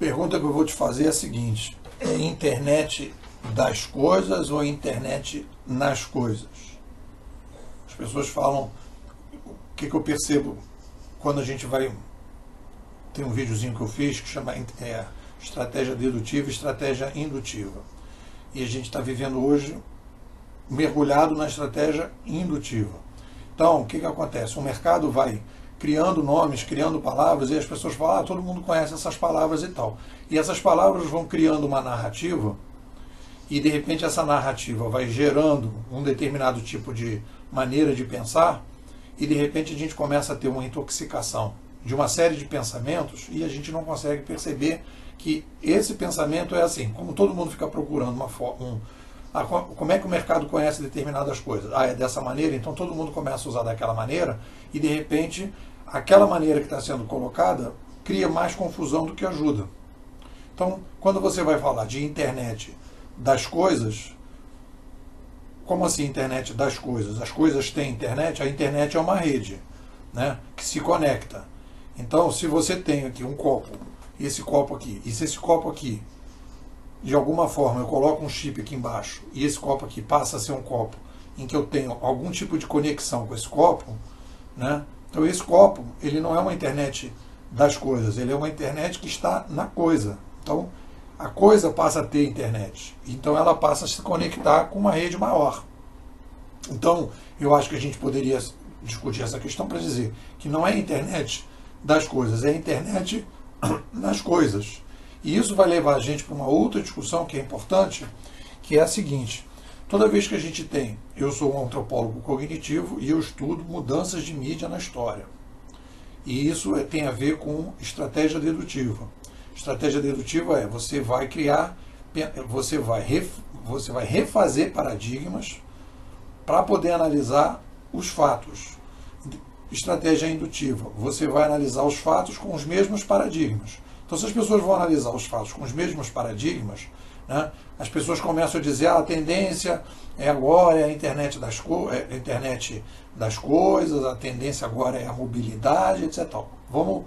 pergunta que eu vou te fazer é a seguinte: é internet das coisas ou internet nas coisas? As pessoas falam, o que eu percebo quando a gente vai... Tem um videozinho que eu fiz que chama estratégia dedutiva e estratégia indutiva. E a gente está vivendo hoje mergulhado na estratégia indutiva. Então, o que acontece? O mercado vai criando nomes, criando palavras, e as pessoas falam, todo mundo conhece essas palavras e tal. E essas palavras vão criando uma narrativa, e de repente essa narrativa vai gerando um determinado tipo de maneira de pensar, e de repente a gente começa a ter uma intoxicação de uma série de pensamentos, e a gente não consegue perceber que esse pensamento é assim, como todo mundo fica procurando uma forma, como é que o mercado conhece determinadas coisas? É dessa maneira, então todo mundo começa a usar daquela maneira, e de repente aquela maneira que está sendo colocada cria mais confusão do que ajuda. Então, quando você vai falar de internet das coisas, como assim internet das coisas? As coisas têm internet? A internet é uma rede, né, que se conecta. Então, se você tem aqui um copo, e esse copo aqui, e se esse copo aqui, de alguma forma, eu coloco um chip aqui embaixo, e esse copo aqui passa a ser um copo em que eu tenho algum tipo de conexão com esse copo, né? Então esse copo, ele não é uma internet das coisas, ele é uma internet que está na coisa. Então a coisa passa a ter internet, então ela passa a se conectar com uma rede maior. Então eu acho que a gente poderia discutir essa questão para dizer que não é a internet das coisas, é a internet nas coisas. E isso vai levar a gente para uma outra discussão que é importante, que é a seguinte: toda vez que a gente tem, eu sou um antropólogo cognitivo e eu estudo mudanças de mídia na história. E isso tem a ver com estratégia dedutiva. Estratégia dedutiva é, você vai criar, você vai refazer paradigmas para poder analisar os fatos. Estratégia indutiva, você vai analisar os fatos com os mesmos paradigmas. Então, se as pessoas vão analisar os fatos com os mesmos paradigmas, né, as pessoas começam a dizer, a tendência agora é a internet das coisas, a tendência agora é a mobilidade, etc. Vamos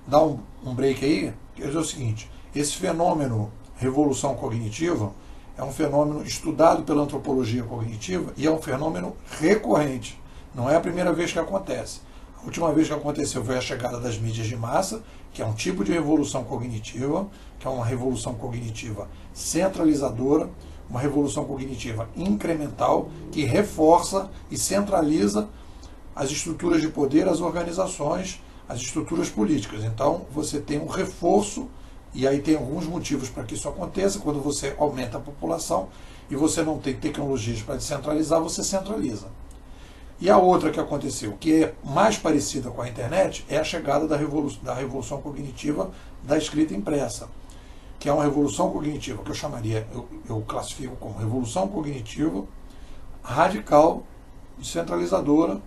dar um break aí, que é o seguinte: esse fenômeno revolução cognitiva é um fenômeno estudado pela antropologia cognitiva e é um fenômeno recorrente. Não é a primeira vez que acontece. A última vez que aconteceu foi a chegada das mídias de massa, que é um tipo de revolução cognitiva, que é uma revolução cognitiva centralizadora, uma revolução cognitiva incremental, que reforça e centraliza as estruturas de poder, as organizações, as estruturas políticas. Então você tem um reforço, e aí tem alguns motivos para que isso aconteça. Quando você aumenta a população e você não tem tecnologias para descentralizar, você centraliza. E a outra que aconteceu, que é mais parecida com a internet, é a chegada da revolução cognitiva da escrita impressa, que é uma revolução cognitiva que eu chamaria, eu classifico como revolução cognitiva radical, descentralizadora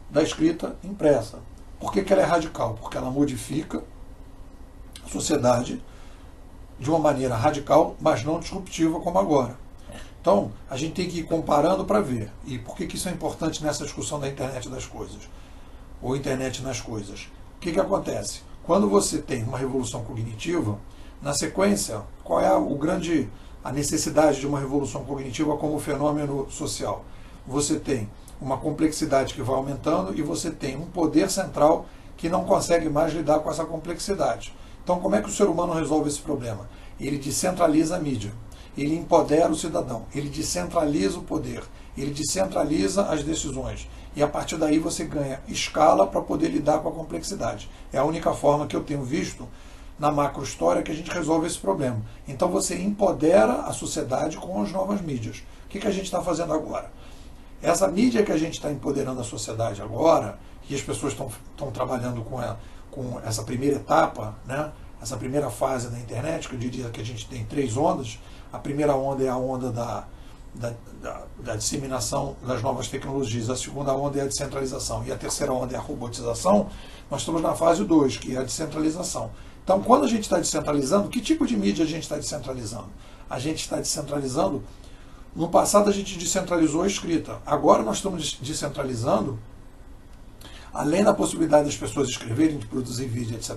da escrita impressa. Por que ela é radical? Porque ela modifica a sociedade de uma maneira radical, mas não disruptiva como agora. Então, a gente tem que ir comparando para ver. E por que isso é importante nessa discussão da internet das coisas? Ou internet nas coisas? O que acontece? Quando você tem uma revolução cognitiva, na sequência, qual é a necessidade de uma revolução cognitiva como fenômeno social? Você tem uma complexidade que vai aumentando e você tem um poder central que não consegue mais lidar com essa complexidade. Então, como é que o ser humano resolve esse problema? Ele descentraliza a mídia. Ele empodera o cidadão, ele descentraliza o poder, ele descentraliza as decisões. E a partir daí você ganha escala para poder lidar com a complexidade. É a única forma que eu tenho visto na macro-história que a gente resolve esse problema. Então você empodera a sociedade com as novas mídias. O que a gente está fazendo agora? Essa mídia que a gente está empoderando a sociedade agora, e as pessoas estão trabalhando com essa primeira etapa, né? Essa primeira fase da internet, que eu diria que a gente tem 3 ondas. A primeira onda é a onda da disseminação das novas tecnologias, a segunda onda é a descentralização e a terceira onda é a robotização. Nós estamos na fase 2, que é a descentralização. Então, quando a gente está descentralizando, que tipo de mídia a gente está descentralizando? A gente está descentralizando, no passado a gente descentralizou a escrita, agora nós estamos descentralizando além da possibilidade das pessoas escreverem, de produzir vídeo, etc.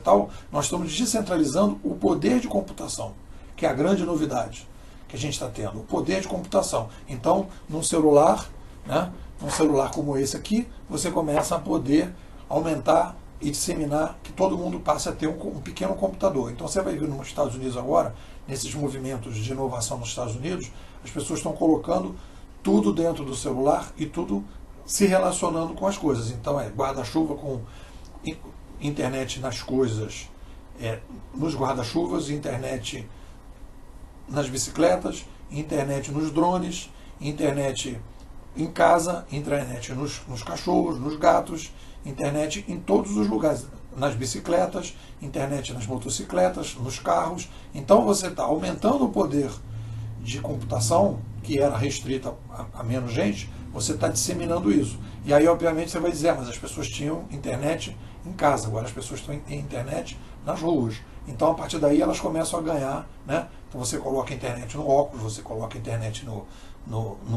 Nós estamos descentralizando o poder de computação, que é a grande novidade que a gente está tendo, o poder de computação. Então, num celular, né, num celular como esse aqui, você começa a poder aumentar e disseminar, que todo mundo passe a ter um pequeno computador. Então você vai ver nos Estados Unidos agora, nesses movimentos de inovação nos Estados Unidos, as pessoas estão colocando tudo dentro do celular e tudo se relacionando com as coisas. Então é guarda-chuva com internet nas coisas, nos guarda-chuvas, internet nas bicicletas, internet nos drones, internet em casa, internet nos cachorros, nos gatos, internet em todos os lugares, nas bicicletas, internet nas motocicletas, nos carros. Então você está aumentando o poder de computação, que era restrita a menos gente, você está disseminando isso. E aí, obviamente, você vai dizer, mas as pessoas tinham internet em casa, agora as pessoas têm internet nas ruas. Então, a partir daí, elas começam a ganhar, né? Então, você coloca a internet no óculos, você coloca a internet no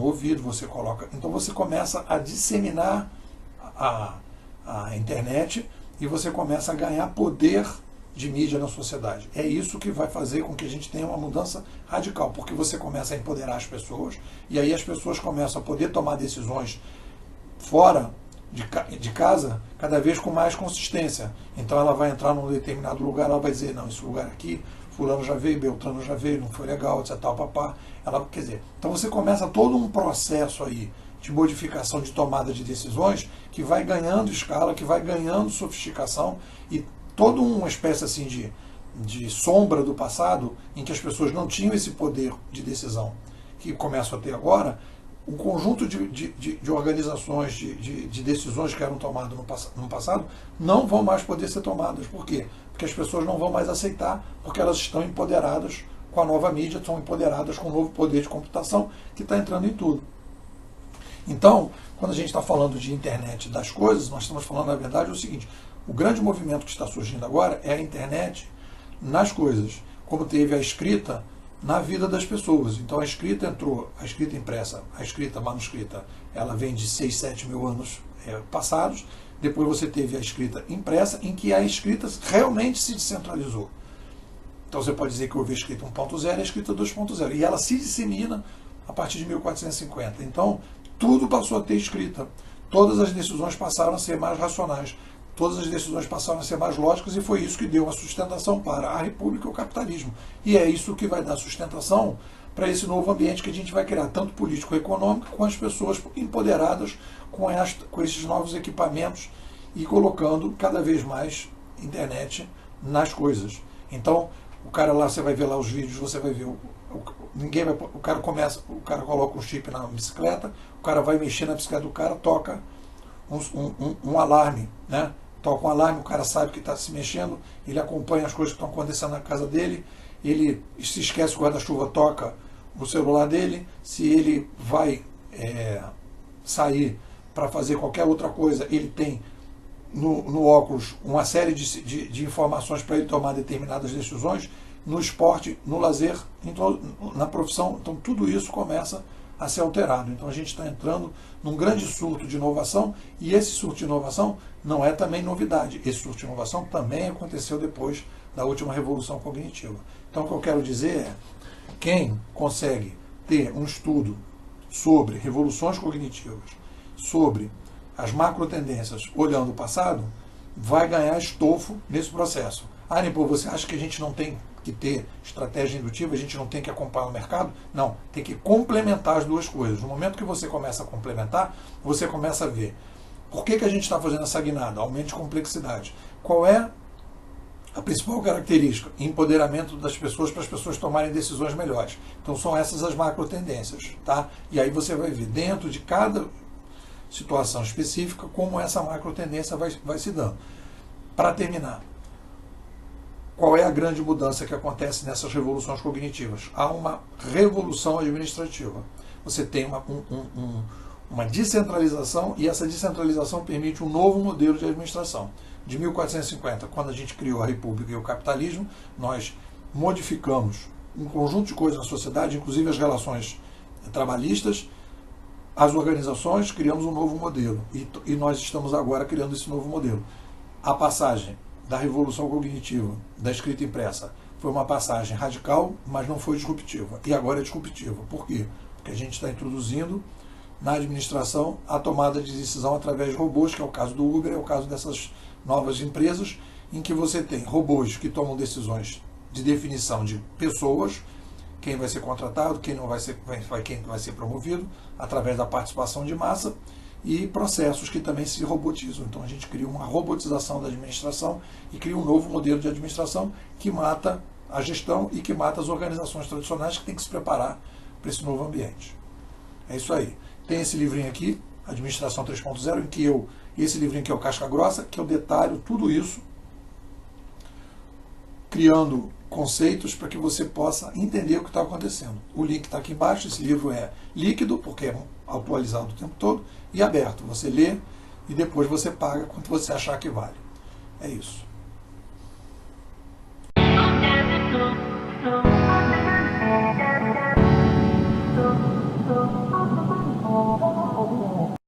ouvido, você coloca... Então, você começa a disseminar a internet e você começa a ganhar poder de mídia na sociedade. É isso que vai fazer com que a gente tenha uma mudança radical, porque você começa a empoderar as pessoas e aí as pessoas começam a poder tomar decisões fora de casa cada vez com mais consistência. Então ela vai entrar num determinado lugar, ela vai dizer, não, esse lugar aqui, fulano já veio, Beltrano já veio, não foi legal, etc. Papá. Ela, quer dizer, então você começa todo um processo aí de modificação de tomada de decisões que vai ganhando escala, que vai ganhando sofisticação e toda uma espécie assim de sombra do passado em que as pessoas não tinham esse poder de decisão que começam a ter agora. Um conjunto de organizações, de decisões que eram tomadas no passado não vão mais poder ser tomadas. Por quê? Porque as pessoas não vão mais aceitar, porque elas estão empoderadas com a nova mídia, estão empoderadas com o novo poder de computação que está entrando em tudo. Então, quando a gente está falando de internet das coisas, nós estamos falando, na verdade, o seguinte: o grande movimento que está surgindo agora é a internet nas coisas, como teve a escrita na vida das pessoas. Então a escrita entrou, a escrita impressa, a escrita manuscrita, ela vem de 6, 7 mil anos passados. Depois você teve a escrita impressa, em que a escrita realmente se descentralizou. Então você pode dizer que houve a escrita 1.0 e a escrita 2.0, e ela se dissemina a partir de 1450. Então tudo passou a ter escrita. Todas as decisões passaram a ser mais racionais. Todas as decisões passaram a ser mais lógicas e foi isso que deu a sustentação para a República e o capitalismo. E é isso que vai dar sustentação para esse novo ambiente que a gente vai criar, tanto político-econômico, com as pessoas empoderadas com esses novos equipamentos e colocando cada vez mais internet nas coisas. Então, o cara lá, você vai ver lá os vídeos, você vai ver, o cara coloca um chip na bicicleta, o cara vai mexer na bicicleta do cara, toca um alarme, né? Toca um alarme, o cara sabe que está se mexendo, ele acompanha as coisas que estão acontecendo na casa dele, ele se esquece o guarda-chuva, toca o celular dele, se ele vai sair para fazer qualquer outra coisa, ele tem no óculos uma série de informações para ele tomar determinadas decisões, no esporte, no lazer, na profissão. Então tudo isso começa a ser alterado. Então a gente está entrando num grande surto de inovação, e esse surto de inovação não é também novidade. Esse surto de inovação também aconteceu depois da última revolução cognitiva. Então o que eu quero dizer é, quem consegue ter um estudo sobre revoluções cognitivas, sobre as macro tendências olhando o passado, vai ganhar estofo nesse processo. Ah, Nipô, você acha que a gente não tem que ter estratégia indutiva, a gente não tem que acompanhar o mercado? Não, tem que complementar as duas coisas. No momento que você começa a complementar, você começa a ver por que a gente está fazendo essa guinada, aumento de complexidade. Qual é a principal característica? Empoderamento das pessoas para as pessoas tomarem decisões melhores. Então são essas as macro tendências, tá? E aí você vai ver dentro de cada situação específica como essa macro tendência vai se dando. Para terminar, qual é a grande mudança que acontece nessas revoluções cognitivas? Há uma revolução administrativa. Você tem uma descentralização, e essa descentralização permite um novo modelo de administração. De 1450, quando a gente criou a República e o capitalismo, nós modificamos um conjunto de coisas na sociedade, inclusive as relações trabalhistas, as organizações criamos um novo modelo e nós estamos agora criando esse novo modelo. A passagem da revolução cognitiva, da escrita impressa, foi uma passagem radical, mas não foi disruptiva. E agora é disruptiva. Por quê? Porque a gente está introduzindo na administração a tomada de decisão através de robôs, que é o caso do Uber, é o caso dessas novas empresas, em que você tem robôs que tomam decisões de definição de pessoas, quem vai ser contratado, quem não vai ser, quem vai ser promovido, através da participação de massa, e processos que também se robotizam. Então a gente cria uma robotização da administração e cria um novo modelo de administração que mata a gestão e que mata as organizações tradicionais que têm que se preparar para esse novo ambiente. É isso aí. Tem esse livrinho aqui, Administração 3.0, em que esse livrinho aqui é o Casca Grossa, que eu detalho tudo isso, criando conceitos para que você possa entender o que está acontecendo. O link está aqui embaixo. Esse livro é líquido, porque é atualizado o tempo todo, e aberto. Você lê e depois você paga quanto você achar que vale. É isso.